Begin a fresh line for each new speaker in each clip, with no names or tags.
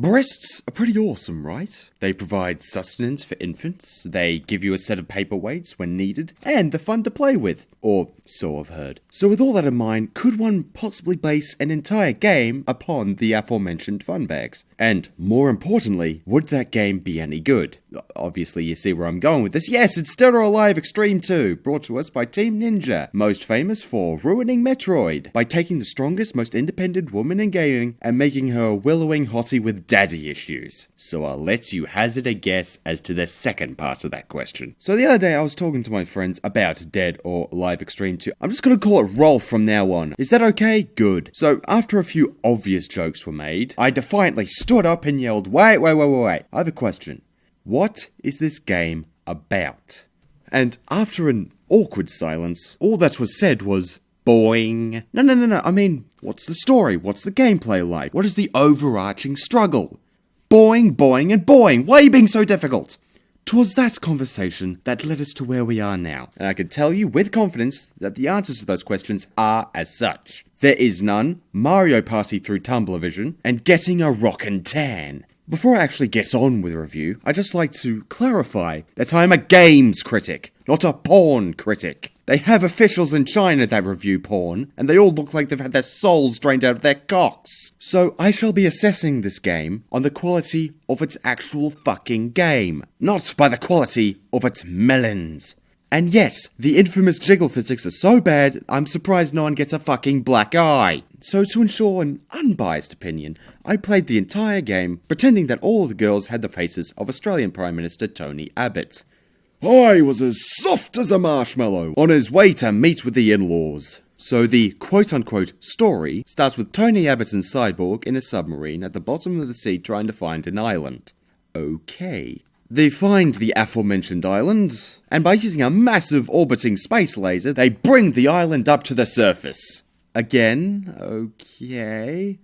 Breasts are pretty awesome, right? They provide sustenance for infants, they give you a set of paperweights when needed, and they're fun to play with. Or so I've heard. So with all that in mind, could one possibly base an entire game upon the aforementioned fun bags? And more importantly, would that game be any good? Obviously you see where I'm going with this. Yes, it's Dead or Alive Xtreme 2, brought to us by Team Ninja, most famous for ruining Metroid, by taking the strongest, most independent woman in gaming and making her a willowing hottie with daddy issues. So I'll let you hazard a guess as to the second part of that question. So the other day I was talking to my friends about Dead or Alive Xtreme 2. I'm just gonna call it Rolf from now on. Is that okay? Good. So after a few obvious jokes were made, I defiantly stood up and yelled, wait. I have a question. What is this game about? And after an awkward silence, all that was said was, boing. No. I mean, what's the story? What's the gameplay like? What is the overarching struggle? Boing, and boing. Why are you being so difficult? 'Twas that conversation that led us to where we are now, and I can tell you with confidence that the answers to those questions are as such. There is none, Mario Party through Tumblervision, and getting a rockin' tan. Before I actually get on with the review, I'd just like to clarify that I'm a games critic, not a porn critic. They have officials in China that review porn, and they all look like they've had their souls drained out of their cocks. So I shall be assessing this game on the quality of its actual fucking game, not by the quality of its melons. And yes, the infamous jiggle physics are so bad, I'm surprised no one gets a fucking black eye. So to ensure an unbiased opinion, I played the entire game, pretending that all of the girls had the faces of Australian Prime Minister Tony Abbott. I was as soft as a marshmallow, on his way to meet with the in-laws. So the quote-unquote story starts with Tony Abbott and Cyborg in a submarine at the bottom of the sea trying to find an island. Okay. They find the aforementioned island, and by using a massive orbiting space laser, they bring the island up to the surface. Again, okay.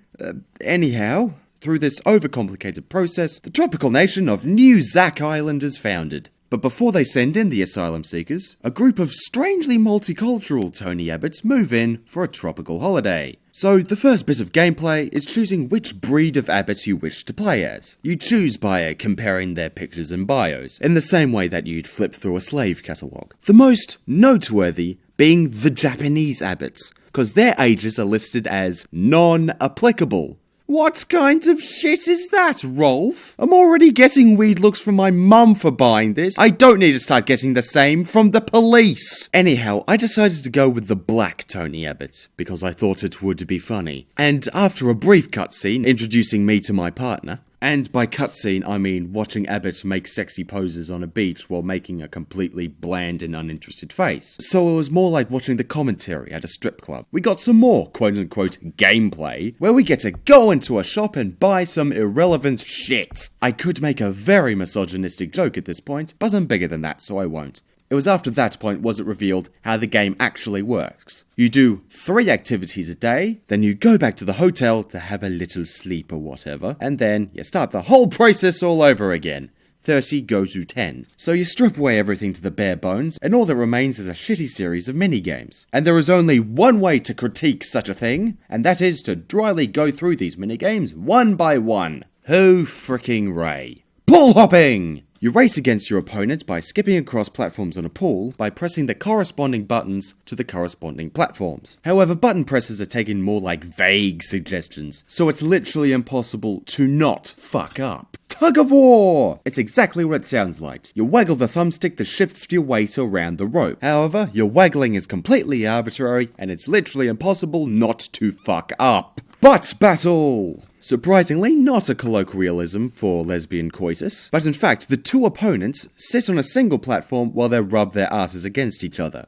Anyhow, through this overcomplicated process, the tropical nation of New Zack Island is founded. But before they send in the asylum seekers, a group of strangely multicultural Tony Abbotts move in for a tropical holiday. So the first bit of gameplay is choosing which breed of Abbotts you wish to play as. You choose by comparing their pictures and bios, in the same way that you'd flip through a slave catalogue. The most noteworthy being the Japanese Abbotts, because their ages are listed as non-applicable. What kind of shit is that, Rolf? I'm already getting weird looks from my mum for buying this. I don't need to start getting the same from the police. Anyhow, I decided to go with the black Tony Abbott, because I thought it would be funny. And after a brief cutscene introducing me to my partner, and by cutscene, I mean watching Abbott make sexy poses on a beach while making a completely bland and uninterested face. So it was more like watching the commentary at a strip club. We got some more quote-unquote gameplay, where we get to go into a shop and buy some irrelevant shit. I could make a very misogynistic joke at this point, but I'm bigger than that, so I won't. It was after that point was it revealed how the game actually works. You do 3 activities a day, then you go back to the hotel to have a little sleep or whatever, and then you start the whole process all over again. 30 go to 10. So you strip away everything to the bare bones, and all that remains is a shitty series of minigames. And there is only one way to critique such a thing, and that is to dryly go through these minigames one by one. Ho fricking ray. Pool hopping! You race against your opponent by skipping across platforms on a pool by pressing the corresponding buttons to the corresponding platforms. However, button presses are taken more like vague suggestions, so it's literally impossible to not fuck up. Tug of war! It's exactly what it sounds like. You waggle the thumbstick to shift your weight around the rope. However, your waggling is completely arbitrary, and it's literally impossible not to fuck up. Butt battle! Surprisingly, not a colloquialism for lesbian coitus, but in fact, the 2 opponents sit on a single platform while they rub their asses against each other.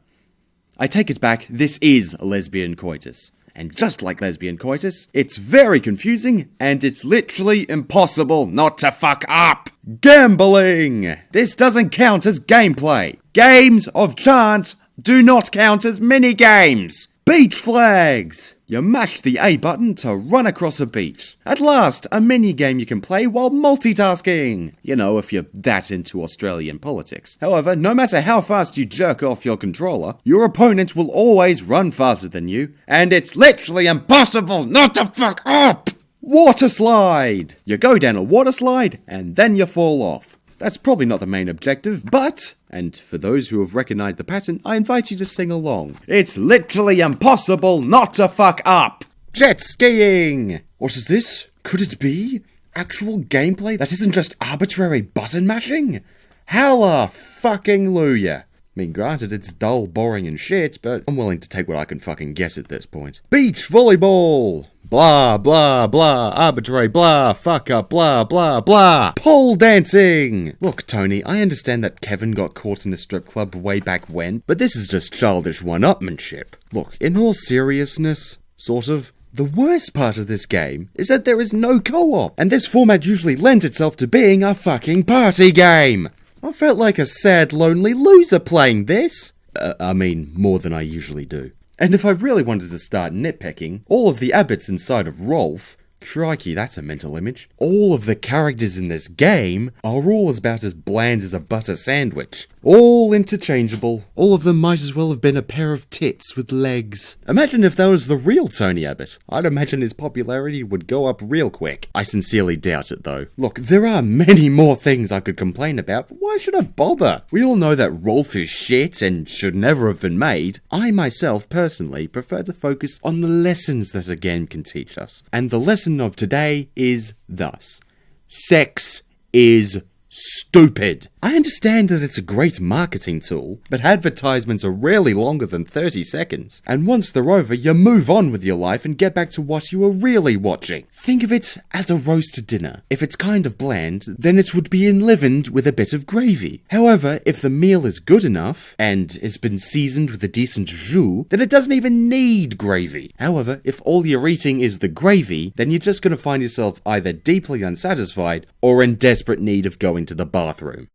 I take it back, this is lesbian coitus. And just like lesbian coitus, it's very confusing, and it's literally impossible not to fuck up! Gambling! This doesn't count as gameplay. Games of chance do not count as mini-games! Beach flags! You mash the A button to run across a beach. At last, a mini-game you can play while multitasking. You know, if you're that into Australian politics. However, no matter how fast you jerk off your controller, your opponent will always run faster than you, and it's literally impossible not to fuck up! Water slide! You go down a water slide, and then you fall off. That's probably not the main objective, but, and for those who have recognized the pattern, I invite you to sing along. It's literally impossible not to fuck up! Jet skiing! What is this? Could it be actual gameplay that isn't just arbitrary button mashing? Hella fucking lujah. I mean, granted, it's dull, boring, and shit, but I'm willing to take what I can fucking guess at this point. Beach volleyball! Blah, blah, blah, arbitrary, blah, fuck up, blah, blah, blah. Pole dancing! Look, Tony, I understand that Kevin got caught in a strip club way back when, but this is just childish one-upmanship. Look, in all seriousness, sort of, the worst part of this game is that there is no co-op, and this format usually lends itself to being a fucking party game. I felt like a sad, lonely loser playing this. I mean, more than I usually do. And if I really wanted to start nitpicking, all of the abbots inside of Rolf, crikey, that's a mental image, all of the characters in this game are all about as bland as a butter sandwich. All interchangeable. All of them might as well have been a pair of tits with legs. Imagine if that was the real Tony Abbott. I'd imagine his popularity would go up real quick. I sincerely doubt it though. Look, there are many more things I could complain about, but why should I bother? We all know that Rolf is shit and should never have been made. I myself personally prefer to focus on the lessons that a game can teach us. And the lesson of today is thus. Sex is stupid. I understand that it's a great marketing tool, but advertisements are rarely longer than 30 seconds. And once they're over, you move on with your life and get back to what you were really watching. Think of it as a roast dinner. If it's kind of bland, then it would be enlivened with a bit of gravy. However, if the meal is good enough, and has been seasoned with a decent jus, then it doesn't even need gravy. However, if all you're eating is the gravy, then you're just going to find yourself either deeply unsatisfied, or in desperate need of going to the bathroom.